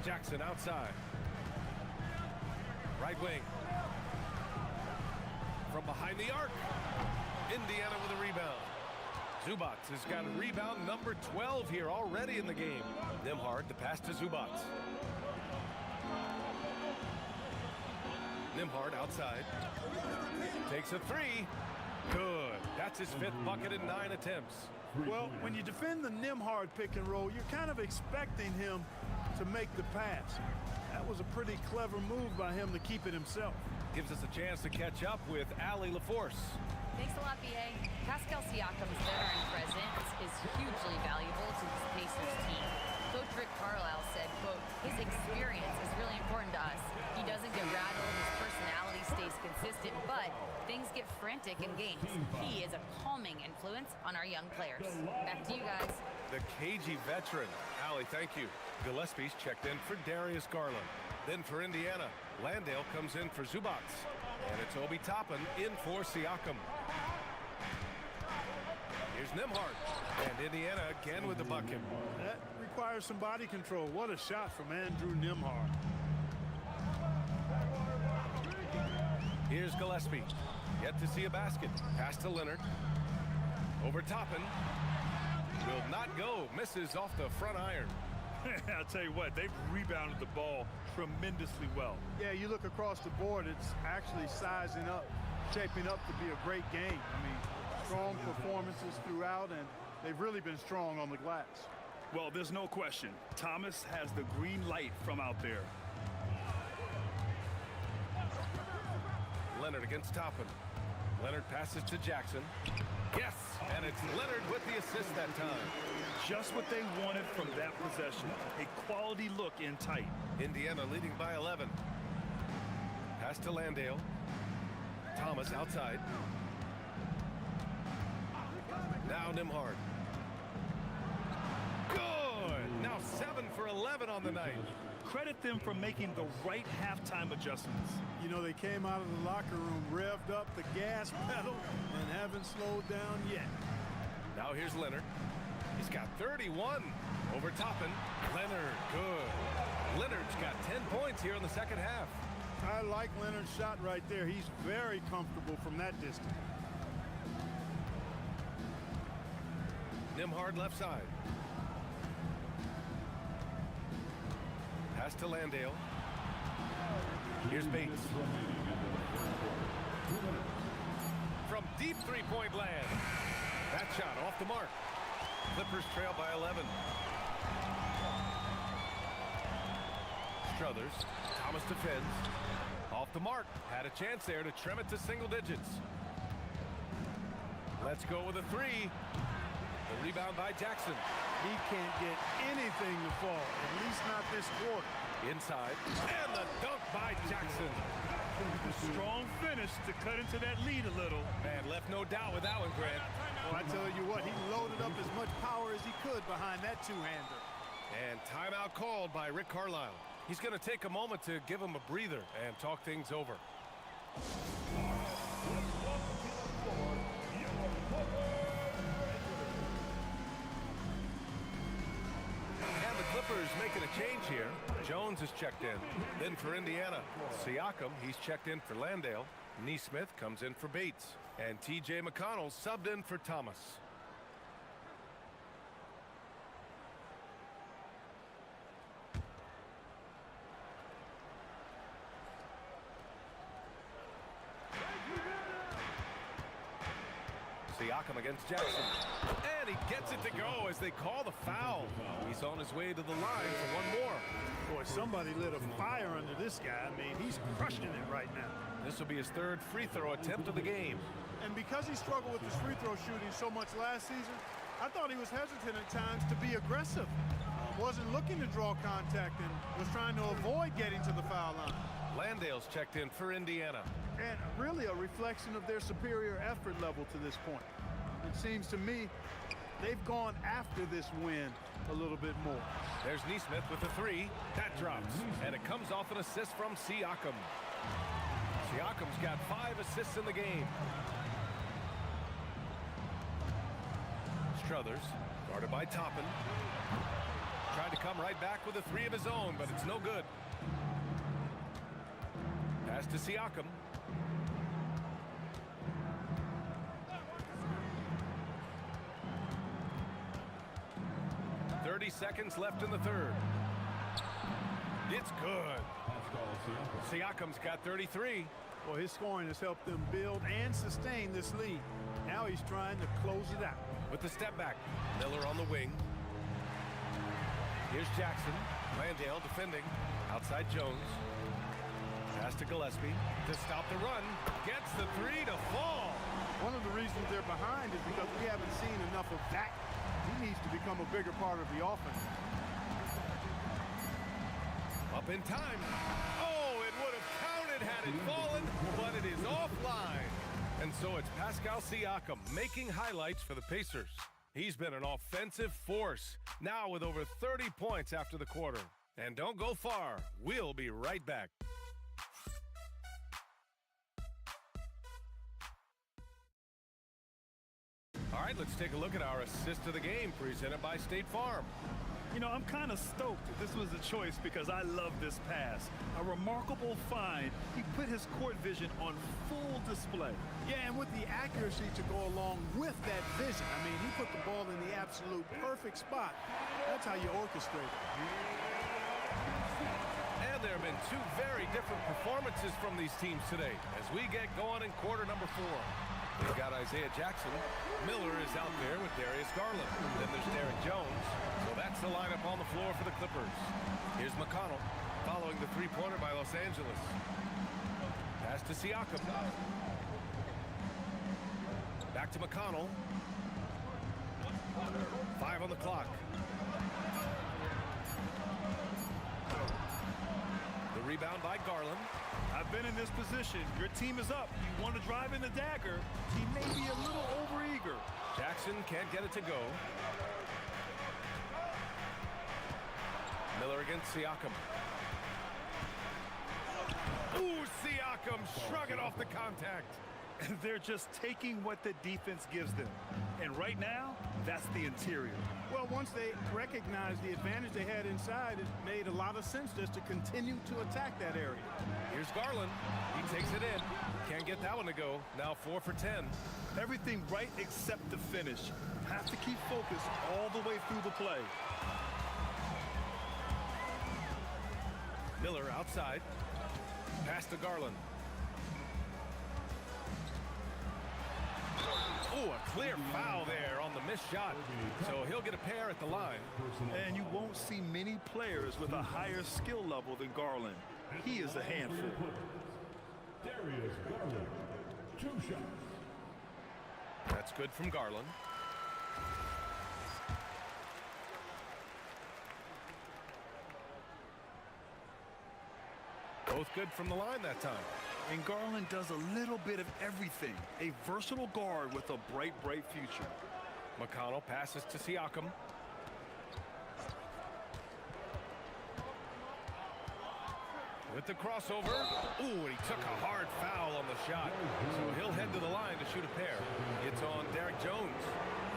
Jackson outside. Right wing. From behind the arc. Indiana with a rebound. Zubac has got a rebound number 12 here already in the game. Nembhard, the pass to Zubac. Nembhard outside. Takes a 3. Good. That's his 5th bucket in 9 attempts. Well, when you defend the Nembhard pick and roll, you're kind of expecting him to make the pass. That was a pretty clever move by him to keep it himself. Gives us a chance to catch up with Allie LaForce. Thanks a lot, B.A. Pascal Siakam's veteran presence is hugely valuable to this Pacers team. Coach Rick Carlisle said, quote, his experience is really important to us. He doesn't get rattled, his personality stays consistent, but things get frantic in games. He is a calming influence on our young players. Back to you guys. The cagey veteran. Allie, thank you. Gillespie's checked in for Darius Garland. Then for Indiana, Landale comes in for Zubac. And it's Obi Toppin in for Siakam. Here's Nembhard. And Indiana again with the bucket. That requires some body control. What a shot from Andrew Nembhard. Here's Gillespie. Yet to see a basket. Pass to Leonard. Over Toppin. Will not go. Misses off the front iron. I'll tell you what, they've rebounded the ball tremendously well. Yeah, you look across the board, it's actually sizing up, shaping up to be a great game. I mean, strong performances throughout, and they've really been strong on the glass. Well, there's no question. Thomas has the green light from out there. Leonard against Toppin. Leonard passes to Jackson. Yes, and it's Leonard with the assist that time. Just what they wanted from that possession. A quality look in tight. Indiana leading by 11. Pass to Landale. Thomas outside. Now Nembhard. Good! Now 7 for 11 on the night. Credit them for making the right halftime adjustments. You know, they came out of the locker room, revved up the gas pedal, and haven't slowed down yet. Now here's Leonard. He's got 31 over Toppin. Leonard, good. Leonard's got 10 points here in the second half. I like Leonard's shot right there. He's very comfortable from that distance. Nembhard left side. Pass to Landale. Here's Bates. From deep three-point land. That shot off the mark. Clippers trail by 11. Struthers. Thomas defends. Off the mark. Had a chance there to trim it to single digits. Let's go with a three. The rebound by Jackson. He can't get anything to fall, at least not this quarter. Inside. And the dunk by Jackson. Strong finish to cut into that lead a little. And left no doubt with that one, Grant. Well, I tell you what, he loaded up as much power as he could behind that two-hander. And timeout called by Rick Carlisle. He's going to take a moment to give him a breather and talk things over. And the Clippers making a change here. Jones is checked in. Then for Indiana, Siakam, he's checked in for Landale. Nesmith comes in for Bates. And T.J. McConnell subbed in for Thomas. Siakam against Jackson. And he gets it to go as they call the foul. He's on his way to the line for one more. Boy, somebody lit a fire under this guy. I mean, he's crushing it right now. This will be his third free throw attempt of the game. And because he struggled with his free throw shooting so much last season, I thought he was hesitant at times to be aggressive. Wasn't looking to draw contact and was trying to avoid getting to the foul line. Landale's checked in for Indiana. And really a reflection of their superior effort level to this point. It seems to me they've gone after this win a little bit more. There's Nesmith with a three. That drops. And it comes off an assist from Siakam. Siakam's got 5 assists in the game. Struthers, guarded by Toppin. Tried to come right back with a three of his own, but it's no good. Pass to Siakam. Seconds left in the third. It's good. Siakam's got 33. Well, his scoring has helped them build and sustain this lead. Now he's trying to close it out. With the step back, Miller on the wing. Here's Jackson. Landale defending. Outside Jones. Pass to Gillespie to stop the run. Gets the three to fall. One of the reasons they're behind is because we haven't seen enough of that. He needs to become a bigger part of the offense. Up in time. Oh, it would have counted had it fallen, but it is offline. And so it's Pascal Siakam making highlights for the Pacers. He's been an offensive force, now with over 30 points after the quarter. And don't go far. We'll be right back. All right, let's take a look at our assist of the game presented by State Farm. You know, I'm kind of stoked that this was a choice because I love this pass. A remarkable find. He put his court vision on full display. Yeah, and with the accuracy to go along with that vision. I mean, he put the ball in the absolute perfect spot. That's how you orchestrate it. And there have been 2 very different performances from these teams today as we get going in quarter number 4. We've got Isaiah Jackson. Miller is out there with Darius Garland. Then there's Derek Jones. So that's the lineup on the floor for the Clippers. Here's McConnell following the three-pointer by Los Angeles. Pass to Siakam. Back to McConnell. 5 on the clock. The rebound by Garland. I've been in this position. Your team is up. You want to drive in the dagger. He may be a little overeager. Jackson can't get it to go. Miller against Siakam. Ooh, Siakam shrugging off the contact. They're just taking what the defense gives them. And right now, that's the interior. Well, once they recognized the advantage they had inside, it made a lot of sense just to continue to attack that area. Here's Garland. He takes it in. Can't get that one to go. Now 4 for 10. Everything right except the finish. Have to keep focused all the way through the play. Miller outside. Pass to Garland. Ooh, a clear foul there on the missed shot, so he'll get a pair at the line. And you won't see many players with a higher skill level than Garland. He is a handful. Darius Garland, 2 shots. That's good from Garland. Both good from the line that time. And Garland does a little bit of everything. A versatile guard with a bright, bright future. McConnell passes to Siakam. With the crossover. Ooh, and he took a hard foul on the shot. So he'll head to the line to shoot a pair. It's on Derek Jones.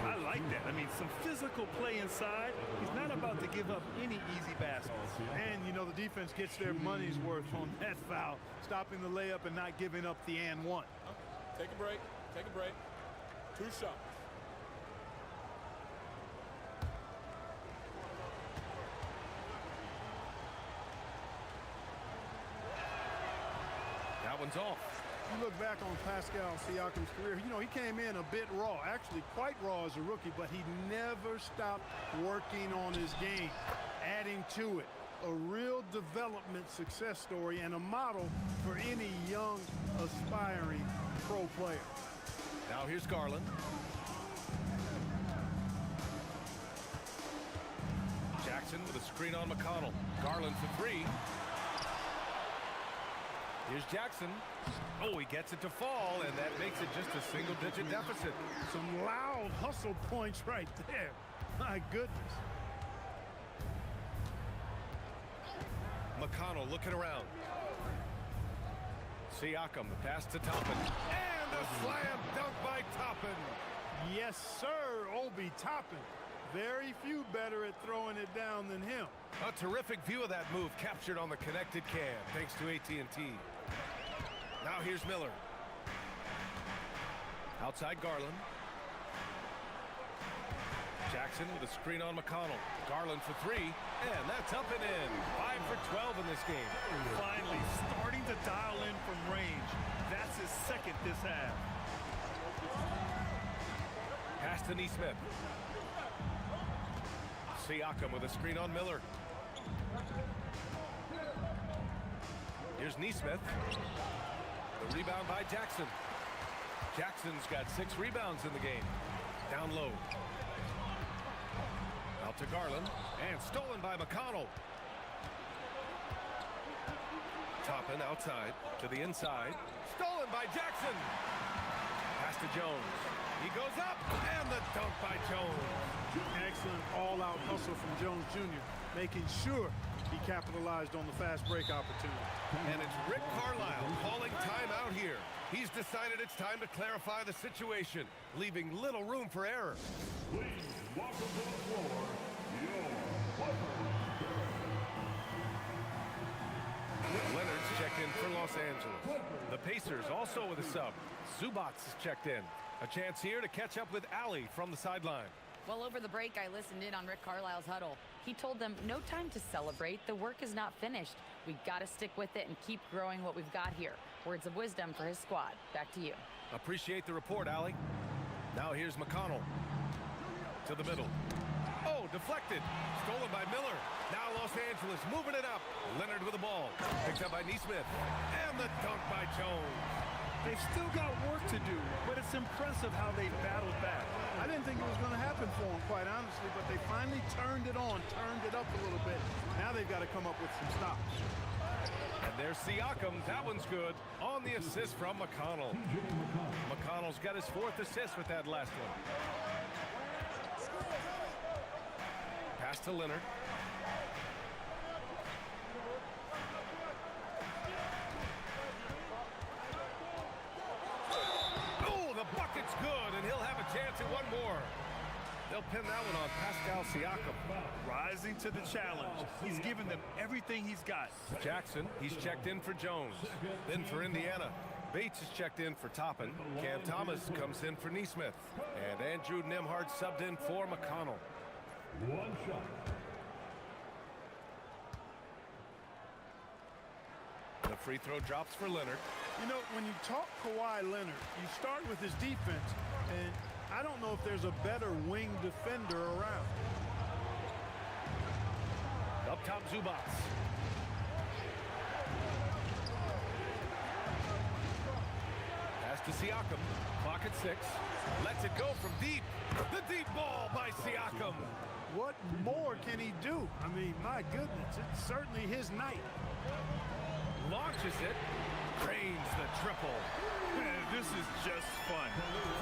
I like that. I mean, some physical play inside. He's not about to give up any easy baskets. And, you know, the defense gets their money's worth on that foul, stopping the layup and not giving up the and one. Take a break. Take a break. 2 shots. That one's off. You look back on Pascal Siakam's career, you know, he came in a bit raw, actually quite raw as a rookie, but he never stopped working on his game, adding to it. A real development success story and a model for any young, aspiring pro player. Now here's Garland. Jackson with a screen on McConnell. Garland for 3. Here's Jackson. Oh, he gets it to fall, and that makes it just a single-digit deficit. Some loud hustle points right there. My goodness. McConnell looking around. Siakam, the pass to Toppin. And a slam dunk by Toppin. Yes, sir, Obi Toppin. Very few better at throwing it down than him. A terrific view of that move captured on the connected cam, thanks to AT&T. Now here's Miller. Outside Garland. Jackson with a screen on McConnell. Garland for 3, and that's up and in. 5 for 12 in this game. Finally starting to dial in from range. That's his second this half. Pass to Nesmith. Siakam with a screen on Miller. Here's Nesmith. The rebound by Jackson. Jackson's got 6 rebounds in the game. Down low. Out to Garland. And stolen by McConnell. Toppin outside to the inside. Stolen by Jackson. Pass to Jones. He goes up, and the dunk by Jones. Excellent all-out hustle from Jones Jr., making sure he capitalized on the fast break opportunity. And it's Rick Carlisle calling timeout here. He's decided it's time to clarify the situation, leaving little room for error. Please welcome to the floor, your Leonard's checked in for Los Angeles. The Pacers also with a sub. Zubac is checked in. A chance here to catch up with Allie from the sideline. Well, over the break, I listened in on Rick Carlisle's huddle. He told them, no time to celebrate. The work is not finished. We got to stick with it and keep growing what we've got here. Words of wisdom for his squad. Back to you. Appreciate the report, Allie. Now here's McConnell. To the middle. Oh, deflected. Stolen by Miller. Now Los Angeles moving it up. Leonard with the ball. Picked up by Nesmith. And the dunk by Jones. They've still got work to do, but it's impressive how they battled back. I didn't think it was going to happen for them, quite honestly, but they finally turned it on, turned it up a little bit. Now they've got to come up with some stops. And there's Siakam. That one's good. On the assist from McConnell. McConnell's got his 4th assist with that last one. Pass to Leonard. Bucket's good, and he'll have a chance at one more. They'll pin that one on Pascal Siakam. Rising to the challenge. He's given them everything he's got. Jackson, he's checked in for Jones. Then for Indiana, Bates is checked in for Toppin. Cam Thomas comes in for Nesmith. And Andrew Nembhard subbed in for McConnell. 1 shot. The free throw drops for Leonard. You know, when you talk Kawhi Leonard, you start with his defense, and I don't know if there's a better wing defender around. Up top, Zubac. Pass to Siakam. Clock at 6. Lets it go from deep. The deep ball by Siakam. What more can he do? I mean, my goodness, it's certainly his night. Launches it. Cranes the triple. Man, this is just fun.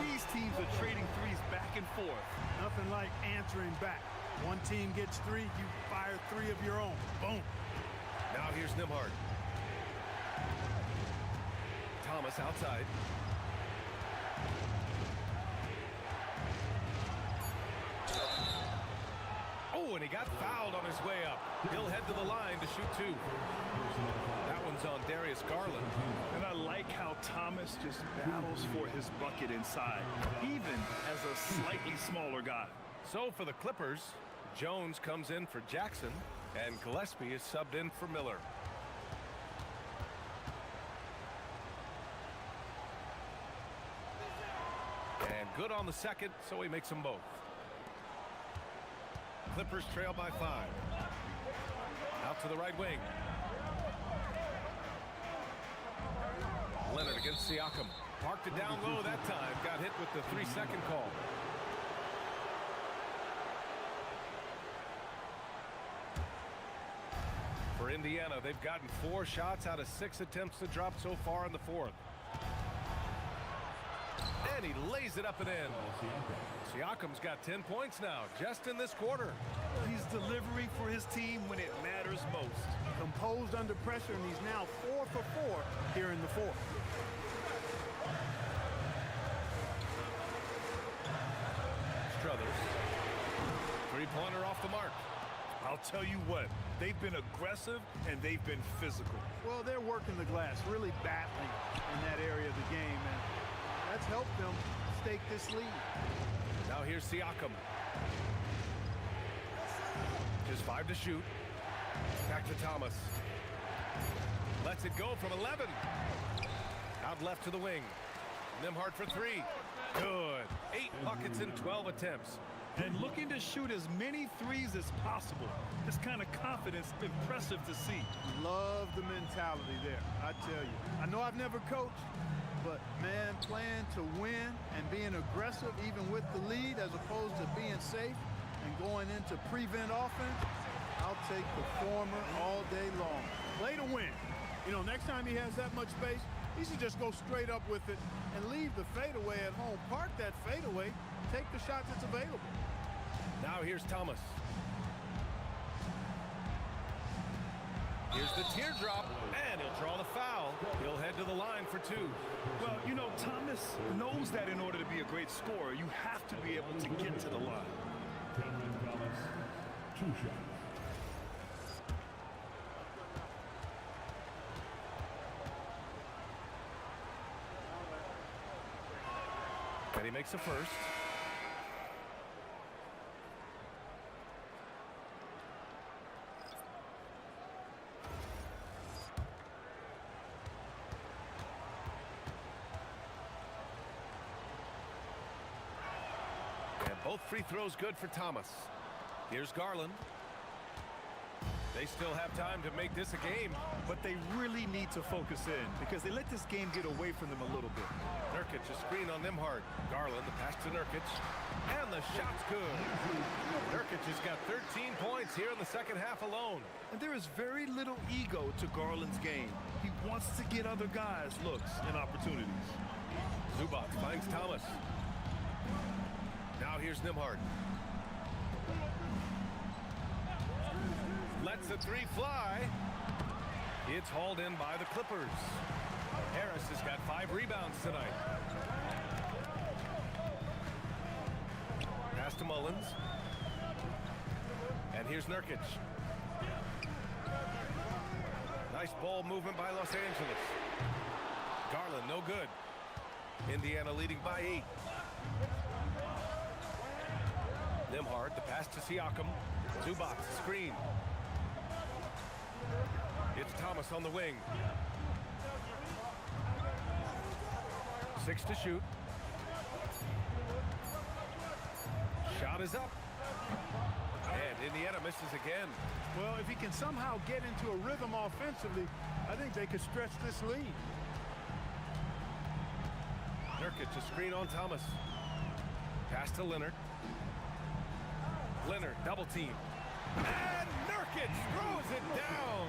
These teams are trading threes back and forth. Nothing like answering back. One team gets 3, you fire 3 of your own. Boom. Now here's Nembhard. Thomas outside. Oh, and he got fouled on his way up. He'll head to the line to shoot 2. That one's on Darius Garland. And I like how Thomas just battles for his bucket inside, even as a slightly smaller guy. So for the Clippers, Jones comes in for Jackson, and Gillespie is subbed in for Miller. And good on the second, so he makes them both. Clippers trail by 5. Out to the right wing. Leonard against Siakam. Parked it down low that time. Got hit with the 3-second call. For Indiana, they've gotten 4 shots out of 6 attempts to drop so far in the 4th. And he lays it up and in. Siakam's got 10 points now, just in this quarter. He's delivering for his team when it matters most. Composed under pressure, and he's now 4 for 4 here in the 4th. Struthers. 3-pointer off the mark. I'll tell you what, they've been aggressive and they've been physical. Well, they're working the glass, really battling in that area of the game, and that's helped them stake this lead. Now here's Siakam. Just 5 to shoot. Back to Thomas. Lets it go from 11. Out left to the wing. Nembhard for 3. Good. 8 buckets in 12 attempts. And looking to shoot as many threes as possible. This kind of confidence, impressive to see. Love the mentality there, I tell you. I know I've never coached, but man, playing to win and being aggressive even with the lead as opposed to being safe and going into prevent offense, I'll take the former all day long. Play to win. You know, next time he has that much space, he should just go straight up with it and leave the fadeaway at home. Park that fadeaway, take the shot that's available. Now here's Thomas. Here's the teardrop, and he'll draw the foul. He'll head to the line for 2. Well, you know, Thomas knows that in order to be a great scorer, you have to be able to get to the line. Cameron Thomas, 2 shots. And he makes the first. And both free throws good for Thomas. Here's Garland. They still have time to make this a game. But they really need to focus in because they let this game get away from them a little bit. Nurkic, a screen on Nembhard. Garland, the pass to Nurkic. And the shot's good. Nurkic has got 13 points here in the second half alone. And there is very little ego to Garland's game. He wants to get other guys looks and opportunities. Zubac finds Thomas. Now here's Nembhard. Lets the 3 fly. It's hauled in by the Clippers. Harris has got 5 rebounds tonight. Pass to Mullins. And here's Nurkic. Nice ball movement by Los Angeles. Garland, no good. Indiana leading by 8. Nembhard, the pass to Siakam. Zubac, screen. It's Thomas on the wing. 6 to shoot. Shot is up. And Indiana misses again. Well, if he can somehow get into a rhythm offensively, I think they could stretch this lead. Nurkic a screen on Thomas. Pass to Leonard. Leonard double team. And Nurkic throws it down.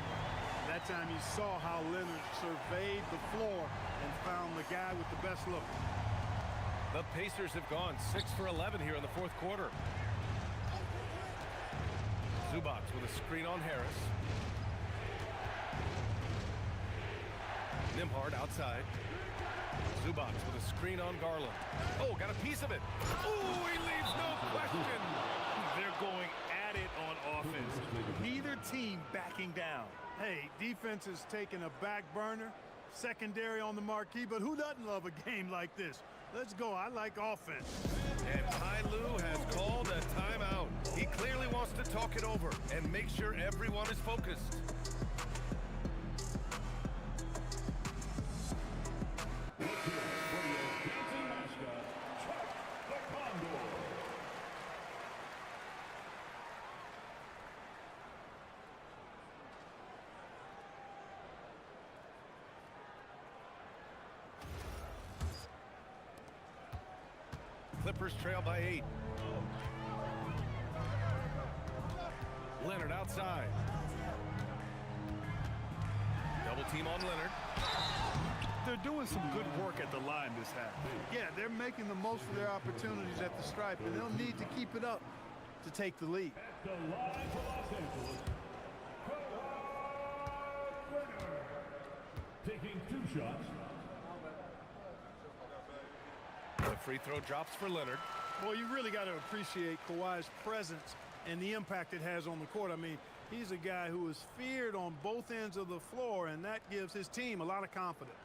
That time you saw how Leonard surveyed the floor and found the guy with the best look. The Pacers have gone 6 for 11 here in the fourth quarter. Zubac with a screen on Harris. Nembhard outside. Zubac with a screen on Garland. Oh, got a piece of it. Oh, he leaves no question. They're going at it on offense. Neither team backing down. Hey, defense is taking a back burner, secondary on the marquee, but who doesn't love a game like this? Let's go. I like offense. And Ty Lue has called a timeout. He clearly wants to talk it over and make sure everyone is focused. Clippers trail by 8. Leonard outside. Double team on Leonard. They're doing some good work at the line this half. Yeah, they're making the most of their opportunities at the stripe, and they'll need to keep it up to take the lead. The line for Los Angeles. Taking 2 shots. The free throw drops for Leonard. Well, you really got to appreciate Kawhi's presence and the impact it has on the court. I mean, he's a guy who is feared on both ends of the floor, and that gives his team a lot of confidence.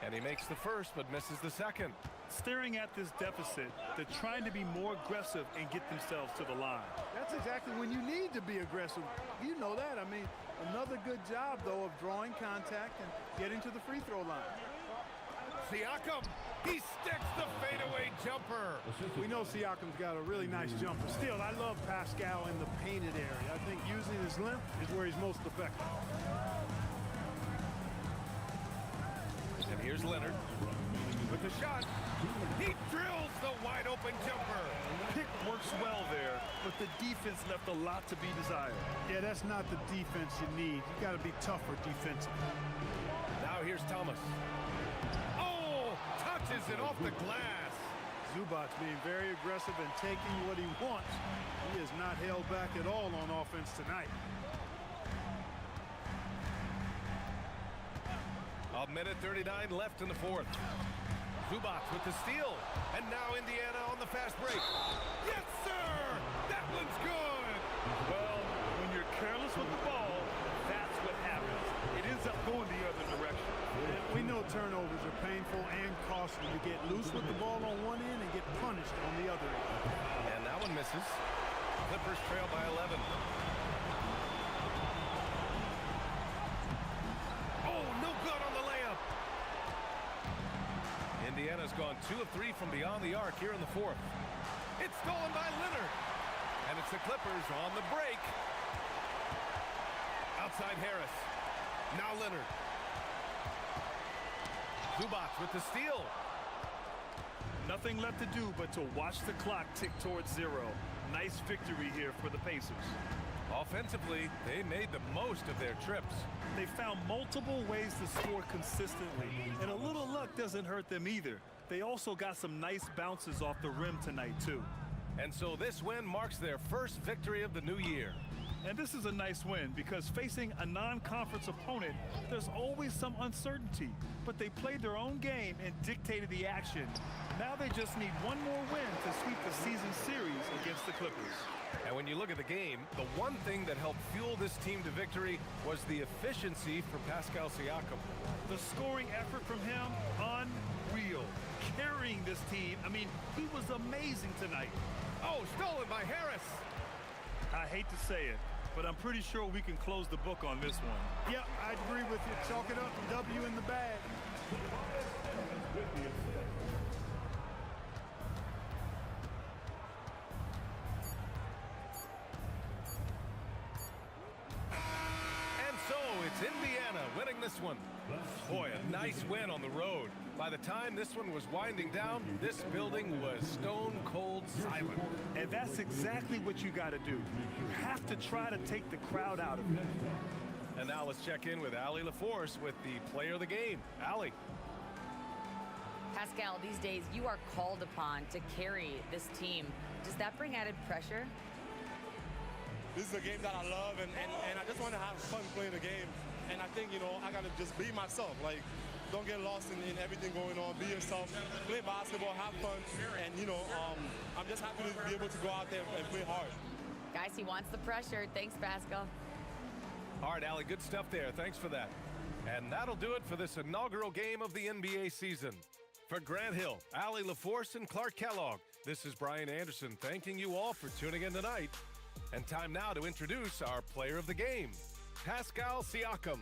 And he makes the first but misses the second. Staring at this deficit, they're trying to be more aggressive and get themselves to the line. That's exactly when you need to be aggressive. You know that. I mean, another good job, though, of drawing contact and getting to the free throw line. Siakam, he sticks the fadeaway jumper. We know Siakam's got a really nice jumper. Still, I love Pascal in the painted area. I think using his length is where he's most effective. And here's Leonard with the shot. He drills the wide open jumper. Pick works well there, but the defense left a lot to be desired. Yeah, that's not the defense you need. You got to be tougher defensively. Now here's Thomas. Oh, touches it off the glass. Zubac being very aggressive and taking what he wants. He is not held back at all on offense tonight. A minute 39 left in the fourth. Zubac with the steal. And now Indiana on the fast break. Yes, sir! That one's good! Well, when you're careless with the ball, that's what happens. It ends up going the other direction. We know turnovers are painful and costly. You get loose with the ball on one end and get punished on the other end. And that one misses. Clippers trail by 11. Oh, no good on the layup. Indiana's gone 2 of 3 from beyond the arc here in the fourth. It's stolen by Leonard. And it's the Clippers on the break. Outside Harris. Now Leonard. Zubac with the steal. Nothing left to do but to watch the clock tick towards 0. Nice victory here for the Pacers. Offensively, they made the most of their trips. They found multiple ways to score consistently, and a little luck doesn't hurt them either. They also got some nice bounces off the rim tonight, too. And so this win marks their first victory of the new year. And this is a nice win because facing a non-conference opponent, there's always some uncertainty. But they played their own game and dictated the action. Now they just need one more win to sweep the season series against the Clippers. And when you look at the game, the one thing that helped fuel this team to victory was the efficiency for Pascal Siakam. The scoring effort from him, unreal. Carrying this team, I mean, he was amazing tonight. Oh, stolen by Harris. I hate to say it, but I'm pretty sure we can close the book on this one. Yep, I agree with you. Chalk it up, W in the bag. And so it's Indiana winning this one. Boy, a nice win on the road. By the time this one was winding down, this building was stone cold silent. And that's exactly what you got to do. You have to try to take the crowd out of it. And now let's check in with Allie LaForce with the player of the game. Allie. Pascal, these days you are called upon to carry this team. Does that bring added pressure? This is a game that I love, and I just want to have fun playing the game. And I think, you know, I got to just be myself. Like, don't get lost in everything going on. Be yourself. Play basketball, have fun. And, you know, I'm just happy to be able to go out there and play hard. Guys, he wants the pressure. Thanks, Pascal. All right, Allie, good stuff there. Thanks for that. And that'll do it for this inaugural game of the NBA season. For Grant Hill, Allie LaForce, and Clark Kellogg, this is Brian Anderson thanking you all for tuning in tonight. And time now to introduce our player of the game, Pascal Siakam.